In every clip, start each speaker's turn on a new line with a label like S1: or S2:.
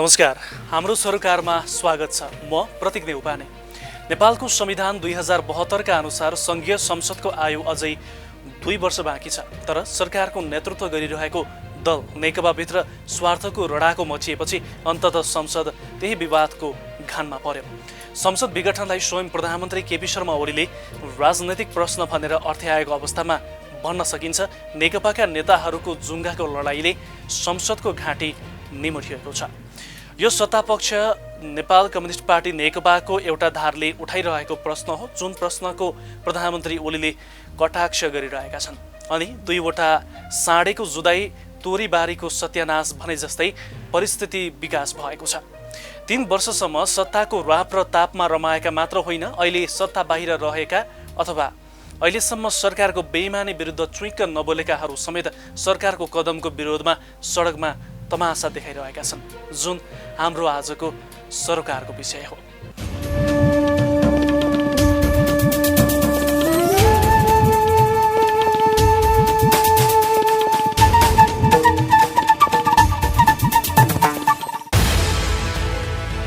S1: नमस्कार, हाम्रो सरकारमा स्वागत छ। म प्रतीक नेउपाने। नेपालको संविधान 2072 का अनुसार संघीय संसदको आयु अझै 2 वर्ष बाँकी छ। तर सरकारको नेतृत्व गरिरहेको दल नेकपाभित्र स्वार्थको रडाको मचिएपछि अन्ततः संसद त्यही विवादको घानमा पर्यो। संसद विघटनलाई स्वयं प्रधानमन्त्री केपी शर्मा ओलीले राजनैतिक प्रश्न भनेर अर्थ्याएको अवस्थामा भन्न सकिन्छ नेकपाका नेताहरूको जुङ्गाको लडाईँले संसदको घाँटी निमुरिएको छ। यो सत्तापक्ष नेपाल कम्युनिस्ट पार्टी नेकपाको एउटा धारले उठाइरहेको प्रश्न हो, जुन प्रश्नको प्रधानमन्त्री ओलीले कटाक्ष गरिरहेका छन्। अनि दुईवटा साँडेको जुदाई तोरीबारीको सत्यानाश भने जस्तै परिस्थिति विकास भएको छ। 3 वर्षसम्म सत्ताको राप र तापमा रमाएका मात्र होइन, अहिले सत्ता बाहिर रहेका अथवा अहिलेसम्म सरकारको बेइमानी विरुद्ध चुइक्क नबोलेकाहरू समेत सरकारको कदमको विरोधमा सडकमा तमासा देखाइरहेका छन्, जुन हाम्रो आजको सरकारको विषय हो।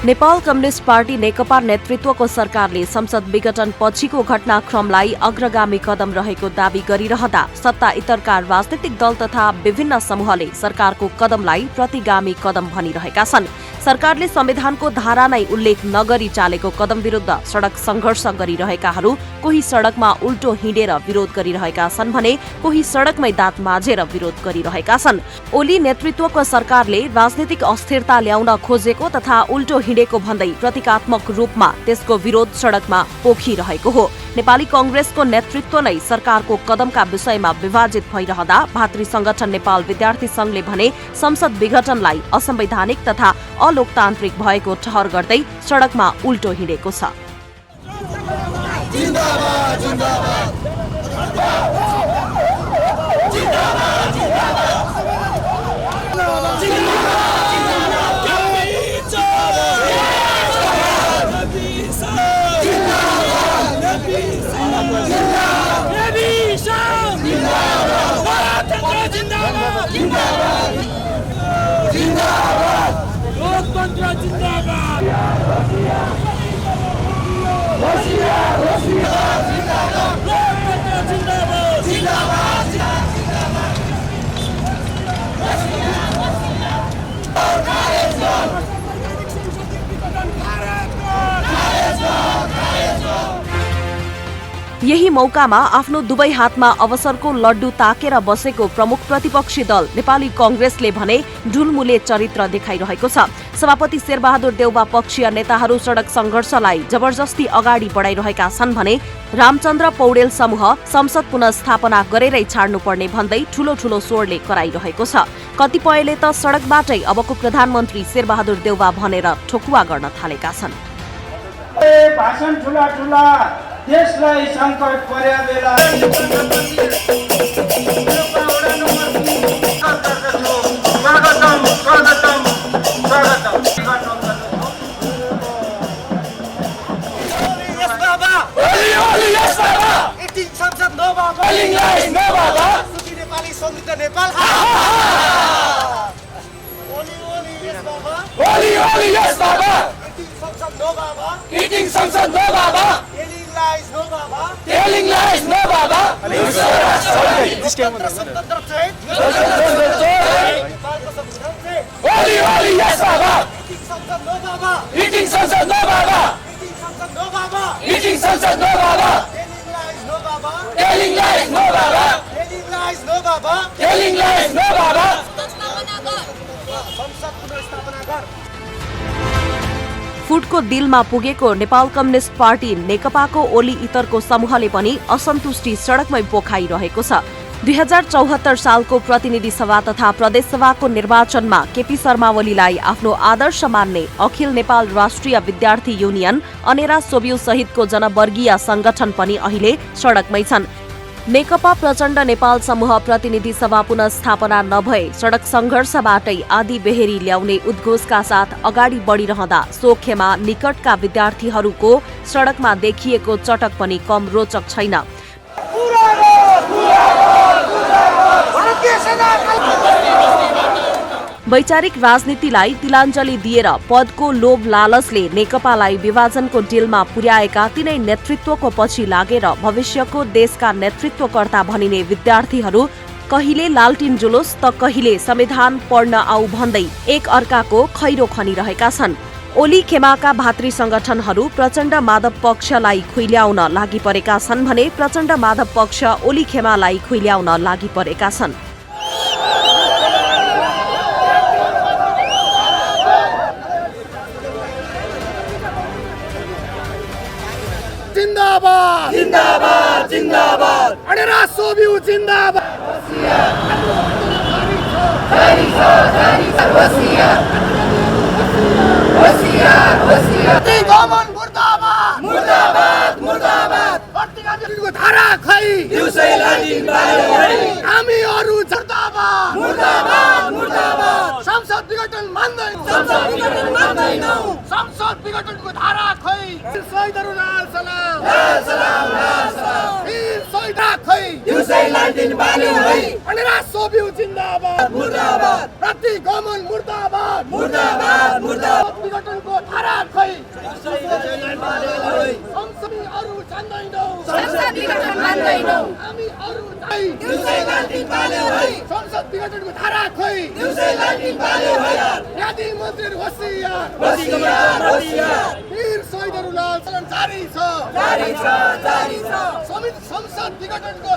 S2: नेपाल कम्युनिस्ट पार्टी नेकपा नेतृत्वको सरकारले संसद विघटन पछिको घटनाक्रमलाई अग्रगामी कदम रहेको दावी गरिरहँदा सत्ता इतरका राजनीतिक दल तथा विभिन्न समूहले सरकारको कदमलाई प्रतिगामी कदम भनिरहेका छन्। सरकारले संविधानको धारा नै उल्लेख नगरी चालेको कदम विरुद्ध सडक संघर्ष गरिरहेकाहरू कोही सडकमा उल्टो हिँडेर विरोध गरिरहेका छन् भने कोही सडकमै दाँत माझेर विरोध गरिरहेका छन्। ओली नेतृत्वको सरकारले राजनीतिक अस्थिरता ल्याउन खोजेको तथा उल्टो हिँडेको भन्दै प्रतीकात्मक रूपमा त्यसको विरोध सडकमा पोखिरहेको हो। नेपाली कांग्रेसको नेतृत्व नै सरकारको कदमका विषयमा विभाजित भइरहँदा भातृ संगठन नेपाल विद्यार्थी संघले भने संसद विघटनलाई असंवैधानिक तथा अलोकतान्त्रिक भएको ठहर गर्दै सडकमा उल्टो हिँडेको छ। यही मौकामा आफ्नो दुवै हातमा अवसरको लड्डु ताकेर बसेको प्रमुख प्रतिपक्षी दल नेपाली कांग्रेसले भने ढुलमुले चरित्र देखाइरहेको छ। सभापति शेरबहादुर देउवा पक्षीय नेताहरू सडक संघर्षलाई जबरजस्ती अगाडि बढाइरहेका छन् भने रामचन्द्र पौडेल समूह संसद पुनर्स्थापना गरेरै छाड्नुपर्ने भन्दै ठूलो ठूलो स्वरले कराइरहेको छ। कतिपयले त सडकबाटै अबको प्रधानमन्त्री शेरबहादुर देउवा भनेर ठोकुवा गर्न थालेका छन्।
S3: भाषण ठुला ठुला देशलाई संकट पर्या बेला
S2: फुटको दिलमा पुगेको नेपाल कम्युनिस्ट पार्टी नेकपाको ओली इतरको समूहले पनि असन्तुष्टि सडकमै पोखाइरहेको छ। 2074 सालको प्रतिनिधि सभा तथा प्रदेश सभाको निर्वाचनमा केपी शर्मा ओलीलाई आफ्नो आदर्श मान्ने अखिल नेपाल राष्ट्रिय विद्यार्थी युनियन अनेरा सोबियु सहितको जनवर्गीय संगठन पनि अहिले सडकमै छन्। नेकपा प्रचण्ड नेपाल समूह प्रतिनिधि सभा पुनर्स्थापना नभए सडक संघर्षबाटै आदि बेहेरी ल्याउने उद्घोषका साथ अगाडि बढिरहँदा सोखेमा निकटका विद्यार्थीहरूको सडकमा देखिएको चटक पनि कम रोचक छैन। वैचारिक राजनीतिलाई तिलाञ्जली दिएर पदको लोभ लालचले नेकपालाई विभाजनको डिलमा पुर्याएका तिनै नेतृत्वको पछि लागेर भविष्यको देशका नेतृत्वकर्ता भनिने विद्यार्थीहरू कहिले लालटिन जुलुस त कहिले संविधान पढ्न आऊ भन्दै एक अर्काको खैरो खनिरहेका छन्। ओली खेमाका भातृ संगठनहरू प्रचण्ड माधव पक्षलाई खुइल्याउन लागि परेका छन् भने प्रचण्ड माधव पक्ष ओली खेमालाई खुइल्याउन लागि परेका छन्।
S4: जिंदाबाद जिंदाबाद जिंदाबाद अडेरा सोबिउ जिंदाबाद मुर्दाबाद मुर्दाबाद मुर्दाबाद प्रतिगामीको धारा खै दिउँसै लाटिन बाल्यो है हामी अरु मुर्दाबाद मुर्दाबाद मुर्दाबाद संसद विघटन मान्दैनौ संसद विघटनको धारा खै शहीदहरु लाल सलाम लाल सलाम लाल सलाम वीर शहीद खै दिउँसै लाटिन बाल्यो है अनेरा सोबिउ जिन्दाबाद मुर्दाबाद प्रतिगमन मुर्दाबाद मुर्दाबाद मुर्दाबाद विघटनको धारा खै दिउँसै लाटिन बाल्यो है संसद अरु जान्दैनौ संसद विघटन मान्दैनौ हामी अरु चाहिँ दिउँसै लाटिन बाल्यो है संसद विघटनको धारा खै दिउँसै लाटिन बाल्यो है न्यायाधीश मन्त्रीहरु होशियार होशियार होशियार वीर शहीदहरु लाल सलाम जारी छ जारी छ जारी छ संसद विघटनको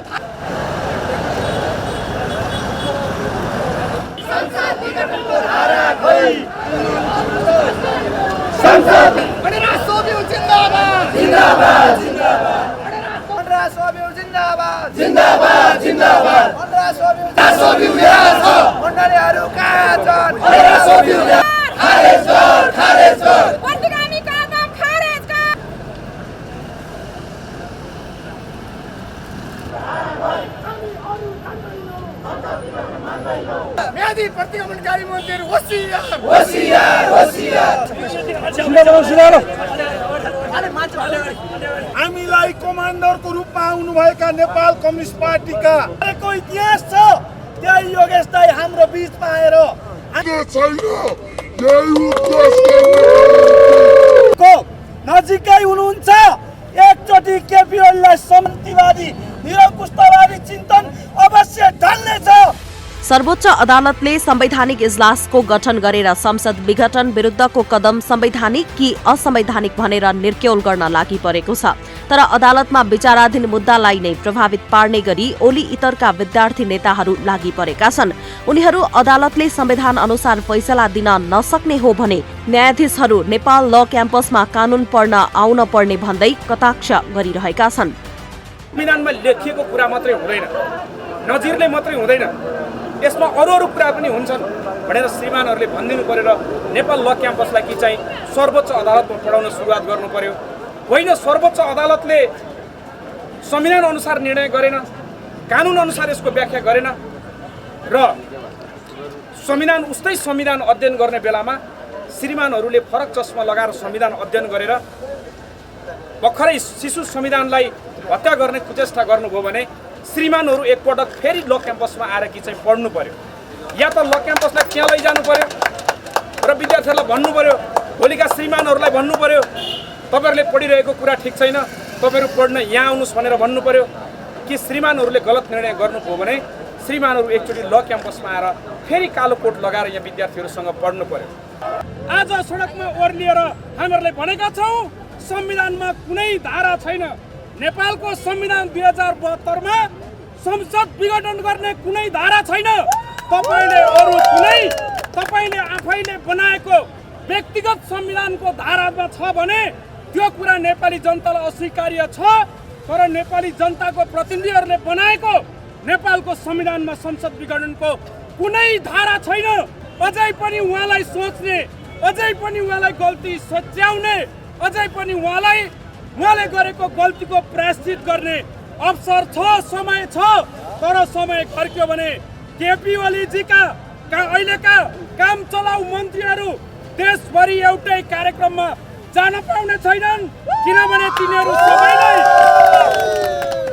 S4: संसद विघटनको धारा खै संसद अनेरा सोबिउ जिन्दाबाद जिन्दाबाद जिन्दाबाद अनेरा सोबिउ जिन्दाबाद जिन्दाबाद जिन्दाबाद अनेरा सोबिउ यहाँ छ मण्डलीहरु कहाँ छन् अनेरा सोबिउ खारेज कर खारेज कर प्रतिगामी कदम खारेज कर म्यादी प्रतिगमनकारी मन्त्रीहरु होशियार होशियार होशियार हामीलाई कमान्डरको रूपमा आउनुभएका नेपाल कम्युनिस्ट पार्टीका को इतिहास छ त्यही योगेश दाइ हाम्रो बीचमा आएर को नजिकै हुनुहुन्छ एकचोटि केपी ओलीलाई शान्तिवादी निरङ्कुशतावादी चिन्तन अवश्य ढल्नेछ।
S2: सर्वोच्च अदालतले संवैधानिक इजलासको गठन गरेर संसद विघटन विरुद्धको कदम संवैधानिक कि असंवैधानिक भनेर निर्क्यौल गर्न लागि परेको छ। तर अदालतमा विचाराधीन मुद्दालाई नै प्रभावित पार्ने गरी ओली इतरका विद्यार्थी नेताहरू लागि परेका छन्। उनीहरू अदालतले संविधान अनुसार फैसला दिन नसक्ने हो भने न्यायाधीशहरू नेपाल ल क्याम्पसमा कानून पढ्न आउन पर्ने भन्दै कटाक्ष गरिरहेका छन्।
S5: संविधानमा लेखिएको कुरा मात्रै हुँदैन, नजिरले मात्रै हुँदैन, यसमा अरू कुरा पनि हुन्छन् भनेर श्रीमानहरूले भनिदिनु पर्यो र नेपाल ल क्याम्पसलाई कि चाहिँ सर्वोच्च अदालतमा पढाउन सुरुवात गर्नु पर्यो। होइन, सर्वोच्च अदालतले संविधान अनुसार निर्णय गरेन, कानुन अनुसार यसको व्याख्या गरेन र उस्तै संविधान अध्ययन गर्ने बेलामा श्रीमानहरूले फरक चस्मा लगाएर संविधान अध्ययन गरेर भर्खरै शिशु संविधानलाई हत्या गर्ने कुचेष्टा गर्नुभयो भने श्रीमानहरू एकपटक फेरि ल क्याम्पसमा आएर कि चाहिँ पढ्नु पर्यो, या त ल क्याम्पसलाई त्यहाँ लैजानु पर्यो र विद्यार्थीहरूलाई भन्नु पर्यो, भोलिका श्रीमानहरूलाई भन्नु पर्यो तपाईँहरूले पढिरहेको कुरा ठिक छैन, तपाईँहरू पढ्न यहाँ आउनुहोस् भनेर भन्नु पर्यो। कि श्रीमानहरूले गलत निर्णय गर्नुभयो भने श्रीमानहरू एकचोटि ल क्याम्पसमा आएर फेरि कालो कोट लगाएर यहाँ विद्यार्थीहरूसँग पढ्नु पर्यो। आज सडकमा ओर्लिएर हामीहरूले भनेका छौँ संविधानमा कुनै धारा छैन, नेपालको संविधान 2072 मा संसद विघटन गर्ने कुनै धारा छैन। तपाईले आफैले बनाएको व्यक्तिगत संविधानको धारामा छ भने त्यो कुरा नेपाली जनतालाई अस्वीकार्य छ, तर नेपाली जनताको प्रतिनिधिहरूले बनाएको नेपालको संविधानमा संसद विघटनको कुनै धारा छैन। अझै पनि उहाँलाई सोच्ने, अझै पनि उहाँलाई गल्ती सच्याउने, अझै पनि उहाँले गरेको गल्तीको प्रायश्चित गर्ने अवसर छ, समय छ। तर समय फर्क्यो भने केपी ओलीजीका अहिलेका काम चलाउ मन्त्रीहरू देशभरि एउटै कार्यक्रममा जान पाउने छैनन्, किनभने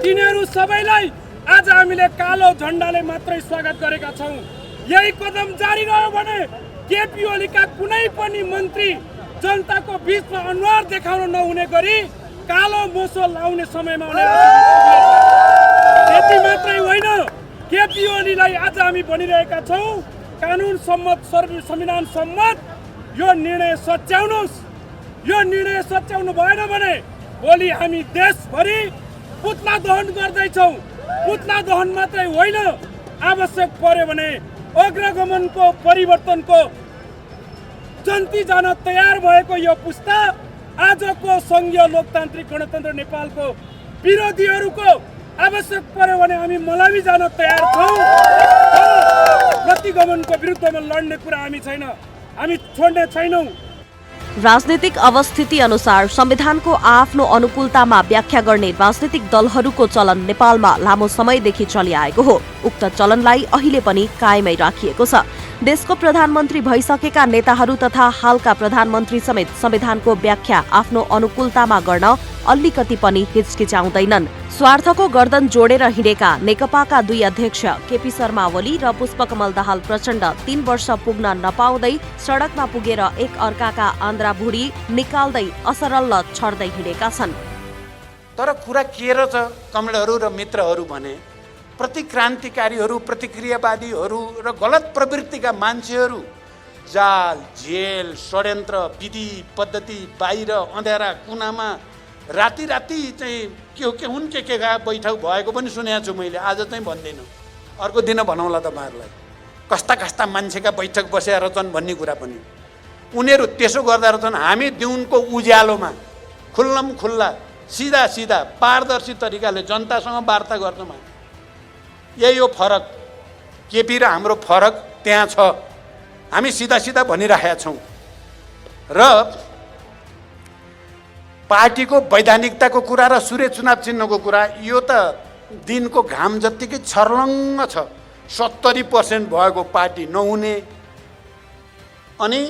S5: तिनीहरू सबैलाई आज हामीले कालो झण्डाले मात्रै स्वागत गरेका छौँ। यही कदम जारी रह्यो भने केपी ओलीका कुनै पनि मन्त्री जनताको बीचमा अनुहार देखाउन नहुने गरी कालो मोसो लाउने समयमा त्यति मात्रै होइन, केपी ओलीलाई आज हामी भनिरहेका छौँ कानुन सम्मत संविधान सम्मत यो निर्णय सच्याउनुहोस्। यो निर्णय सच्याउनु भएन भने भोलि हामी देशभरि पुतला दहन गर्दैछौँ। पुतला दहन मात्रै होइन, आवश्यक पर्यो भने अग्रगमनको परिवर्तनको जन्ती जान तयार भएको यो पुस्ता आजको सङ्घीय लोकतान्त्रिक गणतन्त्र नेपालको विरोधीहरूको आवश्यक पर्यो भने हामी मलामी जान तयार छौँ। प्रतिगमनको विरुद्धमा लड्ने कुरा हामी छैन, हामी छोड्ने छैनौँ।
S2: राजनीतिक अवस्थिति अनुसार संविधानको आफ्नो अनुकूलतामा व्याख्या गर्ने राजनीतिक दलहरूको चलन नेपालमा लामो समयदेखि चलिआएको हो। उक्त चलनलाई अहिले पनि कायमै राखिएको छ। देशको प्रधानमन्त्री भइसकेका नेताहरू तथा हालका प्रधानमन्त्री समेत संविधानको व्याख्या आफ्नो अनुकूलतामा गर्न अलिकति पनि हिचकिचाउँदैनन्। स्वार्थको गर्दन जोडेर हिँडेका नेकपाका दुई अध्यक्ष केपी शर्मा ओली र पुष्पकमल दाहाल प्रचण्ड 3 वर्ष पुग्न नपाउँदै सडकमा पुगेर एक अर्काका आन्द्रा भुडी निकाल्दै असरल्ल छर्दै हिँडेका छन्।
S6: तर कुरा के रहेछ कमरेडहरू र मित्रहरू भने प्रतिक्रान्तिकारीहरू, प्रतिक्रियावादीहरू र गलत प्रवृत्तिका मान्छेहरू जाल, जेल, षड्यन्त्र, विधि पद्धति बाहिर अँध्यारा कुनामा राति चाहिँ के हुन् के बैठक भएको पनि सुनेको छु मैले। आज चाहिँ भन्दिनँ, अर्को दिन भनौँला तपाईँहरूलाई कस्ता कस्ता मान्छेका बैठक बसेर रहेछन् भन्ने कुरा पनि। उनीहरू त्यसो गर्दा रहेछन् हामी दिउनको उज्यालोमा खुल्लम खुल्ला सिधा सिधा पारदर्शी तरिकाले जनतासँग वार्ता गर्छौँ। यही हो फरक, केपी र हाम्रो फरक त्यहाँ छ। हामी सिधा सिधा भनिरहेका छौँ र पार्टीको वैधानिकताको कुरा र सूर्य चुनाव चिन्हको कुरा यो त दिनको घाम जत्तिकै छर्लङ्ग छ। 70% भएको पार्टी नहुने अनि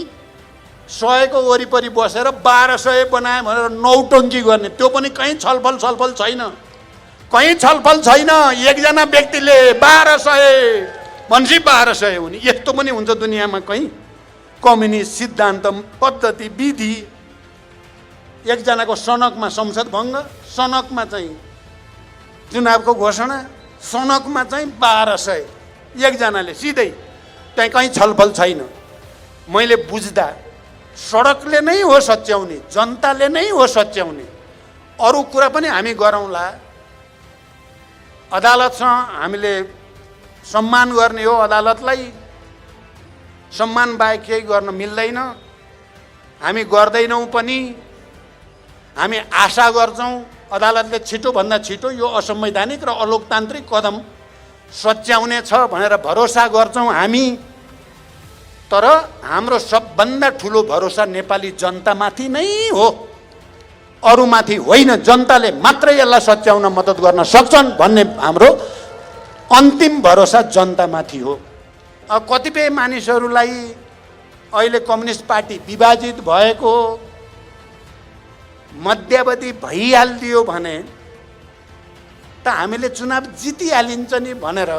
S6: 100 को वरिपरि बसेर 1200 बनाए भनेर नौटङ्की गर्ने, त्यो पनि कहीँ छलफल छैन, कहीँ छलफल छैन। एकजना व्यक्तिले 1200 भनेपछि 1200 हुने यस्तो पनि हुन्छ दुनियाँमा कहीँ? कम्युनिस्ट सिद्धान्त पद्धति विधि एकजनाको सनकमा संसद भङ्ग, सनकमा चाहिँ चुनावको घोषणा, सनकमा चाहिँ 1200 एकजनाले सिधै, त्यहाँ कहीँ छलफल छैन। मैले बुझ्दा सडकले नै हो सच्याउने, जनताले नै हो सच्याउने। अरू कुरा पनि हामी गरौँला, अदालतसँग हामीले सम्मान गर्ने हो, अदालतलाई सम्मान बाहेक केही गर्न मिल्दैन। हामी गर्दैनौँ पनि। हामी आशा गर्छौँ अदालतले छिटोभन्दा छिटो यो असंवैधानिक र अलोकतान्त्रिक कदम सच्याउने छ भनेर भरोसा गर्छौँ हामी। तर हाम्रो सबभन्दा ठुलो भरोसा नेपाली जनतामाथि नै हो, अरूमाथि होइन। जनताले मात्रै यसलाई सच्याउन मद्दत गर्न सक्छन् भन्ने हाम्रो अन्तिम भरोसा जनतामाथि हो। कतिपय मानिसहरूलाई अहिले कम्युनिस्ट पार्टी विभाजित भएको मध्यावधि भइहालिदियो भने त हामीले चुनाव जितिहालिन्छ नि भनेर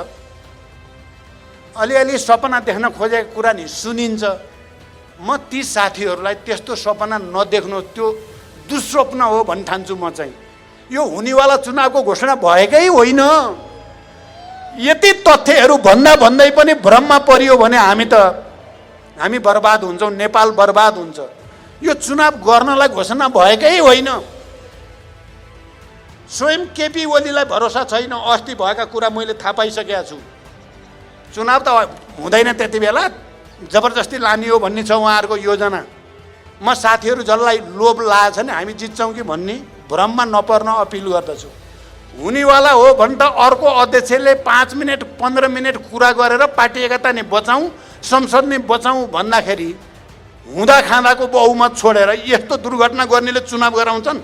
S6: अलिअलि सपना देख्न खोजेको कुरा नि सुनिन्छ। म ती साथीहरूलाई त्यस्तो सपना नदेख्नु, त्यो दुस्वप्न हो भन्न ठान्छु म चाहिँ। यो हुनेवाला चुनावको घोषणा भएकै होइन। यति तथ्यहरू भन्दै पनि भ्रममा परियो भने हामी बर्बाद हुन्छौँ, नेपाल बर्बाद हुन्छ। यो चुनाव गर्नलाई घोषणा भएकै होइन। स्वयं केपी ओलीलाई भरोसा छैन। अस्ति भएका कुरा मैले थाहा पाइसकेको छु। चुनाव त हुँदैन त्यति बेला, जबरजस्ती लाने हो भन्ने छ उहाँहरूको योजना। म साथीहरू जसलाई लोभ लागेछ नि हामी जित्छौँ कि भन्ने भ्रममा नपर्न अपिल गर्दछु। हुनेवाला हो भने त अर्को अध्यक्षले 5 मिनट 15 मिनट कुरा गरेर पार्टी एकता नि बचाउँ, संसद नि बचाउँ भन्दाखेरि हुँदा खाँदाको बहुमत छोडेर यस्तो दुर्घटना गर्नेले चुनाव गराउँछन्?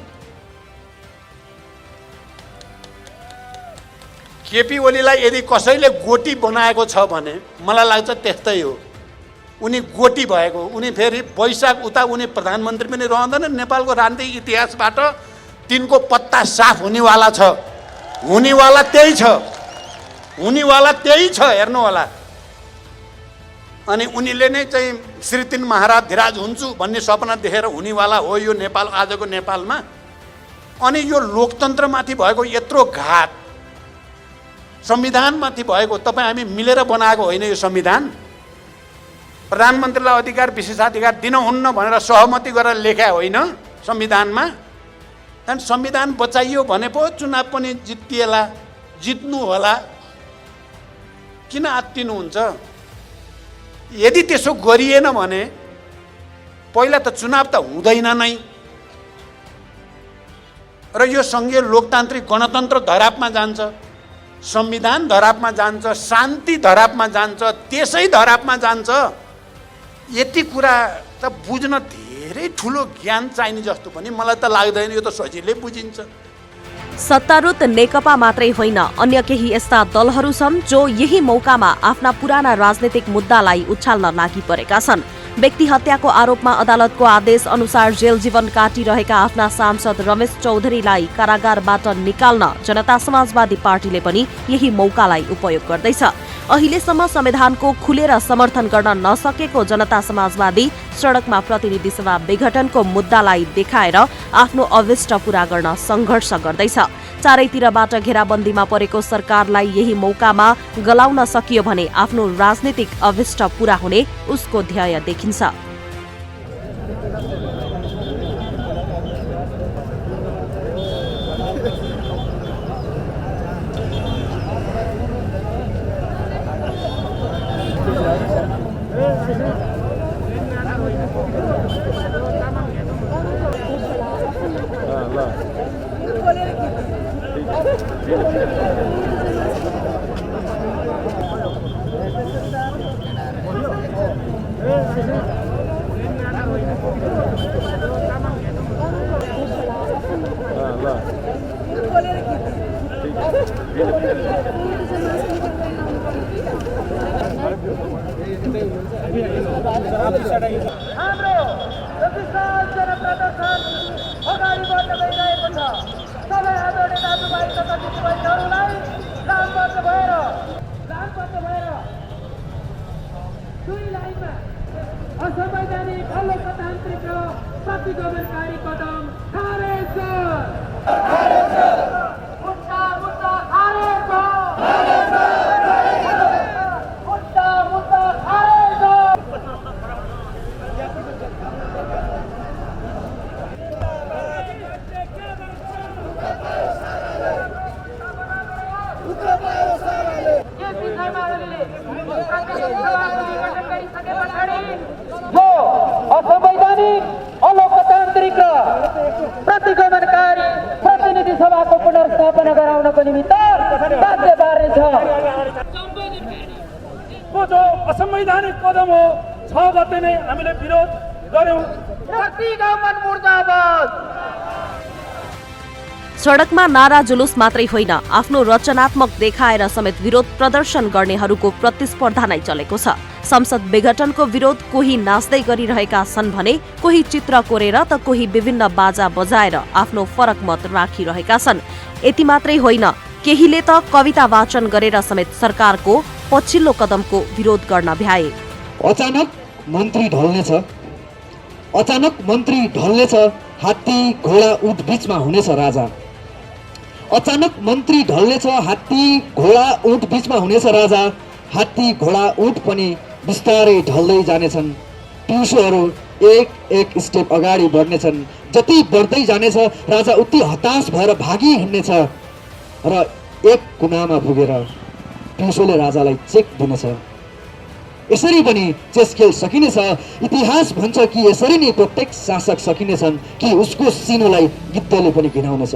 S6: केपी ओलीलाई यदि कसैले गोटी बनाएको छ भने मलाई लाग्छ त्यस्तै हो। उनी गोटी भएको, उनी फेरि वैशाख उता उनी प्रधानमन्त्री पनि रहँदैन। नेपालको राजनीतिक इतिहासबाट तिनको पत्ता साफ हुनेवाला छ। हुनेवाला त्यही छ, हुनेवाला त्यही छ। हेर्नु होला, अनि उनीले नै चाहिँ श्री 3 महाराज धिराज हुन्छु भन्ने सपना देखेर हुनेवाला हो यो नेपाल, आजको नेपालमा। अनि यो लोकतन्त्रमाथि भएको यत्रो घात, संविधानमाथि भएको, तपाईँ हामी मिलेर बनाएको होइन यो संविधान। प्रधानमन्त्रीलाई अधिकार विशेषाधिकार दिनुहुन्न भनेर सहमति गरेर लेख्या होइन संविधानमा। त्यहाँदेखि संविधान बचाइयो भने पो चुनाव पनि जित्नु होला, किन आत्तिनुहुन्छ? यदि त्यसो गरिएन भने पहिला त चुनाव त हुँदैन नै, र यो सङ्घीय लोकतान्त्रिक गणतन्त्र धरापमा जान्छ, संविधान धरापमा जान्छ, शान्ति धरापमा जान्छ, त्यसै धरापमा जान्छ। यति कुरा त बुझ्न धेरै ठुलो ज्ञान चाहिने जस्तो पनि मलाई त लाग्दैन। यो त सजिलै बुझिन्छ।
S2: सत्तारूढ नेकपा मात्रै होइन, अन्य केही यस्ता दलहरू छन् जो यही मौकामा आफ्ना पुराना राजनीतिक मुद्दालाई उछाल्न लागिपरेका छन्। व्यक्ति हत्याको आरोपमा अदालतको आदेश अनुसार जेल जीवन काटिरहेका आफ्ना सांसद रमेश चौधरीलाई कारागारबाट निकाल्न जनता समाजवादी पार्टीले पनि यही मौकालाई उपयोग गर्दैछ। अहिलेसम्म संविधानको खुलेर समर्थन गर्न नसकेको जनता समाजवादी सडकमा प्रतिनिधि सभा विघटनको मुद्दालाई देखाएर आफ्नो अभिष्ट पूरा गर्न सङ्घर्ष गर्दैछ। चारैतिरबाट घेराबन्दीमा परेको सरकारलाई यही मौकामा गलाउन सकियो भने आफ्नो राजनीतिक अभिष्ट पूरा हुने उसको ध्येय देखिन्छ।
S4: हाम्रो विशाल जनप्रदर्शन अगाडि बढ्न गइरहेको छ। सबै आदरणीय दाजुभाइ तथा दिदीबहिनीहरूलाई लामबद्ध भएर दुई लाइनमा असंवैधानिक, अलोकतान्त्रिक र प्रतिगमनकारी कदम खारेज। मुद्दा खारेज। मुद्दा खारेज। जो असंवैधानिक, अलोकतान्त्रिक र प्रतिगमनकारी प्रतिनिधि सभाको पुनर्स्थापना गराउनको निमित्त बाध्य पार्नेछ।
S7: जो असंवैधानिक कदम हो 6 गते नै हामीले विरोध गर्यौं।
S4: प्रतिगमन मुर्दाबाद।
S2: सडकमा नारा जुलुस मात्रै होइन, आफ्नो रचनात्मक देखाएर समेत विरोध प्रदर्शन गर्नेहरूको प्रतिस्पर्धा नै चलेको छ। संसद विघटनको विरोध कोही नाच्दै गरिरहेका छन् भने कोही चित्र कोरेर त कोही विभिन्न बाजा बजाएर आफ्नो फरक मत राखिरहेका छन्। यति मात्रै होइन, केहीले त कविता वाचन गरेर समेत सरकारको पछिल्लो कदमको विरोध गर्न भ्याए।
S8: अचानक मन्त्री ढल्नेछ, हात्ती घोडा उठ बीचमा हुनेछ राजा। अचानक मन्त्री ढल्नेछ, हात्ती घोडा उठ बीचमा हुनेछ राजा। हात्ती घोडा उठ पनि बिस्तारै ढल्दै जानेछन्। पिउसोहरू एक एक स्टेप अगाडि बढ्नेछन्। जति बढ्दै जानेछ राजा उति हताश भएर भागी हिँड्नेछ र एक कुनामा पुगेर पिउसोले राजालाई चेक दिनेछ। यसरी पनि चेस खेल सकिनेछ। इतिहास भन्छ कि यसरी नै प्रत्येक शासक सकिनेछन् कि उसको सिनोलाई गिद्धले पनि घिनाउनेछ।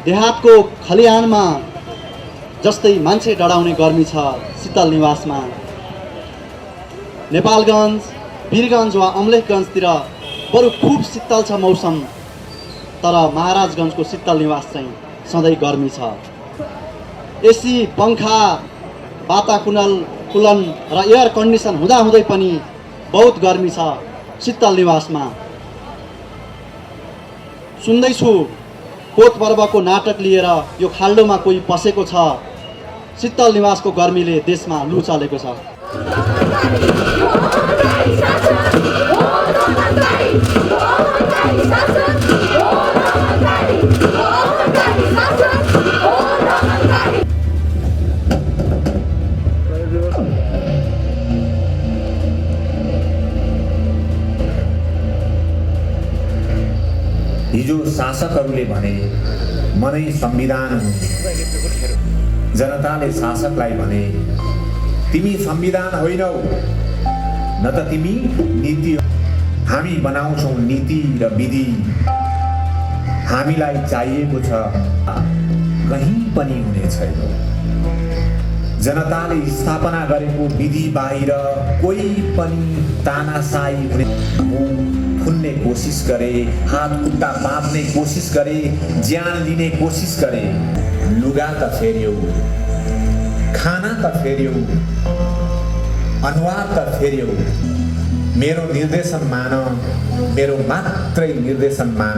S9: देहातको खलिहानमा जस्तै मान्छे डराउने गर्मी छ शीतल निवासमा। नेपालगञ्ज, वीरगञ्ज वा अमलेखगञ्जतिर बरु खुब शीतल छ मौसम, तर महाराजगञ्जको शीतल निवास चाहिँ सधैँ गर्मी छ। एसी, पङ्खा, वाताकुलन र एयर कन्डिसन हुँदाहुँदै पनि बहुत गर्मी छ शीतल निवासमा। सुन्दैछु कोत पर्वको नाटक लिएर यो खाल्डोमा कोही पसेको छ। शीतल निवासको गर्मीले देशमा लु चलेको छ।
S10: हिजो शासकहरूले भने मनै संविधान हुँ, जनताले शासकलाई भने तिमी संविधान होइनौ न त तिमी नीति हो। हामी बनाउँछौँ नीति र विधि, हामीलाई चाहिएको छ कहीँ पनि हुने छैन। जनताले स्थापना गरेको विधि बाहिर कोही पनि तानासाही हुने फुन्ने कोसिस गरे, हात खुट्टा बाँध्ने कोसिस गरे, ज्यान लिने कोसिस गरे। लुगा त फेर्यौ, खाना त फेर्यौ, अनुहार त फेर्यौ। मेरो निर्देशन मान, मेरो मात्रै निर्देशन मान।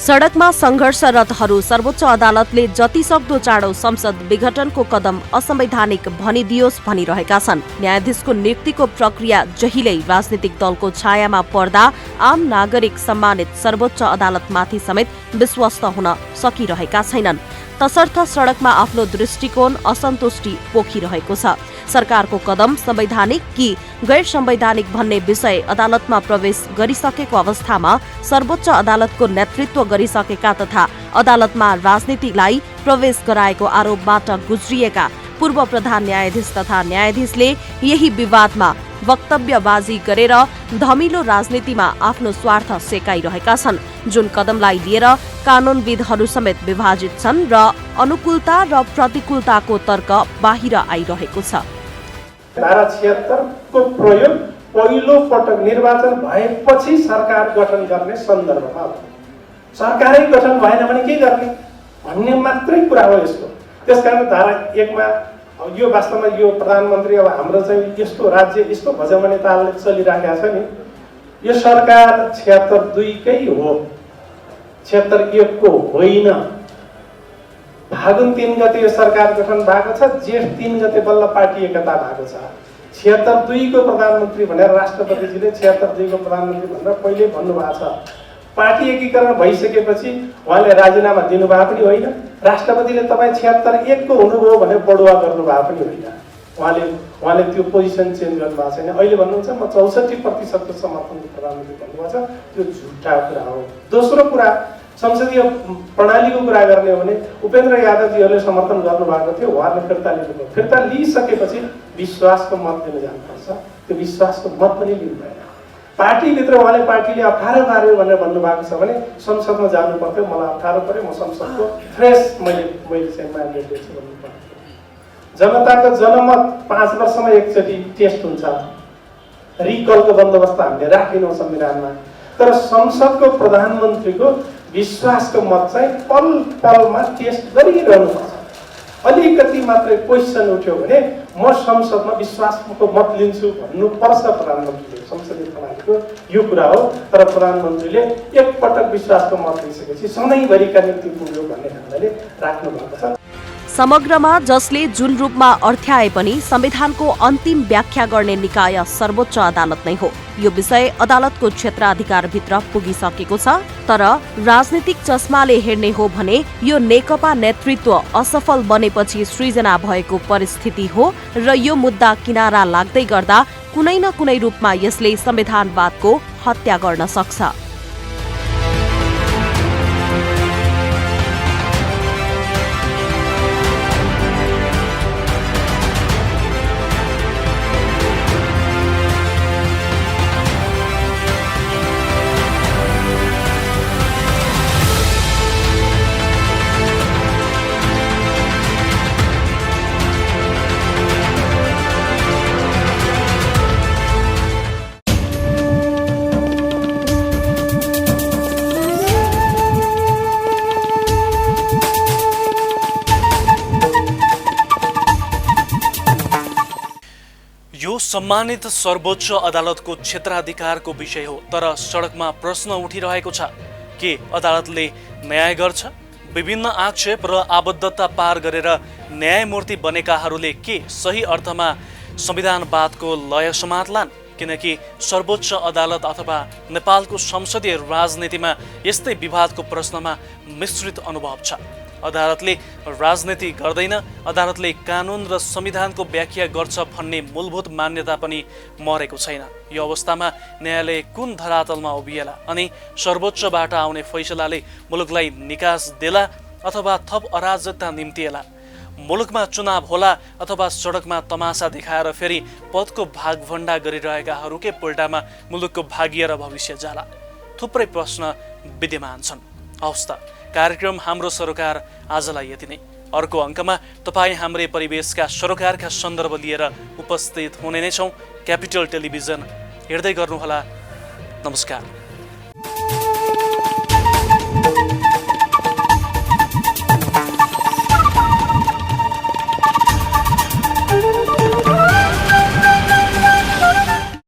S2: सडकमा सङ्घर्षरतहरू सर्वोच्च अदालतले जतिसक्दो चाँडो संसद विघटनको कदम असंवैधानिक भनिदियोस् भनिरहेका छन्। न्यायाधीशको नियुक्तिको प्रक्रिया जहिल्यै राजनीतिक दलको छायामा पर्दा आम नागरिक सम्मानित सर्वोच्च अदालतमाथि समेत विश्वस्त हुन सकिरहेका छैनन्। तसर्थ सडकमा आफ्नो दृष्टिकोण असन्तुष्टि पोखिरहेको छ। सरकारको कदम संवैधानिक कि गैर संवैधानिक भन्ने विषय अदालतमा प्रवेश गरिसकेको अवस्थामा सर्वोच्च अदालतको नेतृत्व गरिसकेका तथा अदालतमा राजनीतिलाई प्रवेश गराएको आरोपबाट गुज्रिएका पूर्व प्रधान न्यायाधीश तथा न्यायाधीशले यही विवादमा वक्तव्यबाजी गरेर धमिलो राजनीतिमा आफ्नो स्वार्थ सेकाइरहेका छन्, जुन कदमलाई लिएर कानूनविदहरू समेत विभाजित छन् र अनुकूलता र प्रतिकूलताको तर्क बाहिर आइरहेको छ।
S11: धारा 76 को प्रयोग पहिलो पटक निर्वाचन भएपछि सरकार गठन गर्ने सन्दर्भमा हो। सरकारै गठन भएन भने के गर्ने भन्ने मात्रै कुरा हो यसको। त्यसकारण धारा 1 मा यो वास्तवमा यो प्रधानमन्त्री अब हाम्रो चाहिँ यस्तो राज्य यस्तो भजमने तालले चलिराखेको छ नि, यो सरकार 76(2) कै हो, 76(1) को होइन। फागुन 3 गते यो सरकार गठन भएको छ, जेठ 3 गते बल्ल पार्टी एकता भएको छ। 76(2) को प्रधानमन्त्री भनेर राष्ट्रपतिजीले 76(2) को प्रधानमन्त्री भनेर पहिले भन्नुभएको छ। पार्टी एकीकरण भइसकेपछि उहाँले राजीनामा दिनुभएको पनि होइन, राष्ट्रपतिले तपाईँ 76(1) को हुनुभयो भनेर बढुवा गर्नुभएको पनि होइन। उहाँले त्यो पोजिसन चेन्ज गर्नुभएको छैन। अहिले भन्नुहुन्छ म 64% को समर्थनको प्रधानमन्त्री भन्नुभएको छ, त्यो झुटा कुरा हो। दोस्रो कुरा, संसदीय प्रणालीको कुरा गर्ने हो भने उपेन्द्र यादवजीहरूले समर्थन गर्नुभएको थियो, उहाँले फिर्ता लिनुभयो। फिर्ता लिइसकेपछि विश्वासको मत दिन जानुपर्छ, त्यो विश्वासको मत पनि लिनु भएन। पार्टीभित्र उहाँले पार्टीले अप्ठ्यारो पार्यो भनेर भन्नुभएको छ भने संसदमा जानु पर्थ्यो, मलाई अप्ठ्यारो पर्यो, म संसदको फ्रेस मैले चाहिँ म्यान्डेट दिन्छु भन्नु पर्थ्यो। जनताको जनमत 5 वर्षमा एकचोटि टेस्ट हुन्छ, रिकलको बन्दोबस्त हामीले राखेनौँ संविधानमा। तर संसदको प्रधानमन्त्रीको विश्वासको मत चाहिँ पल पलमा टेस्ट गरिरहनुपर्छ। अलिकति मात्रै क्वेसन उठ्यो भने म संसदमा विश्वासको मत लिन्छु भन्नुपर्छ प्रधानमन्त्रीले। संसदीय प्रणालीको यो कुरा हो। तर प्रधानमन्त्रीले एकपटक विश्वासको मत लिइसकेपछि सधैँभरिका निम्ति पुग्यो भन्ने ढङ्गले राख्नु भएको छ।
S2: समग्रमा जसले जुन रूपमा अर्थ्याए पनि संविधानको अन्तिम व्याख्या गर्ने निकाय सर्वोच्च अदालत नै हो। यो विषय अदालतको क्षेत्राधिकारभित्र पुगिसकेको छ। तर राजनीतिक चस्माले हेर्ने हो भने यो नेकपा नेतृत्व असफल बनेपछि सृजना भएको परिस्थिति हो र यो मुद्दा किनारा लाग्दै गर्दा कुनै न कुनै रूपमा यसले संविधानवादको हत्या गर्न सक्छ।
S1: सम्मानित सर्वोच्च अदालतको क्षेत्राधिकारको विषय हो, तर सडकमा प्रश्न उठिरहेको छ के अदालतले न्याय गर्छ? विभिन्न आक्षेप र आबद्धता पार गरेर न्यायमूर्ति बनेकाहरूले के सही अर्थमा संविधानवादको लय समात्लान्? किनकि सर्वोच्च अदालत अथवा नेपालको संसदीय राजनीतिमा यस्तै विवादको प्रश्नमा मिश्रित अनुभव छ। अदालतले राजनीति गर्दैन, अदालतले कानुन र संविधानको व्याख्या गर्छ भन्ने मूलभूत मान्यता पनि मरेको छैन। यो अवस्थामा न्यायालय कुन धरातलमा उभिएला अनि सर्वोच्चबाट आउने फैसलाले मुलुकलाई निकास देला अथवा थप अराजकता निम्तिएला? मुलुकमा चुनाव होला अथवा सडकमा तमासा देखाएर फेरि पदको भागभण्डा गरिरहेकाहरूकै पुल्टामा मुलुकको भाग्य र भविष्य जाला? थुप्रै प्रश्न विद्यमान छन्। हवस् त, कार्यक्रम हाम्रो सरोकार आजलाई यति नै। अर्को अङ्कमा तपाईँ हाम्रै परिवेशका सरोकारका सन्दर्भ लिएर उपस्थित हुने नै छौँ। क्यापिटल टेलिभिजन हेर्दै गर्नुहोला। नमस्कार।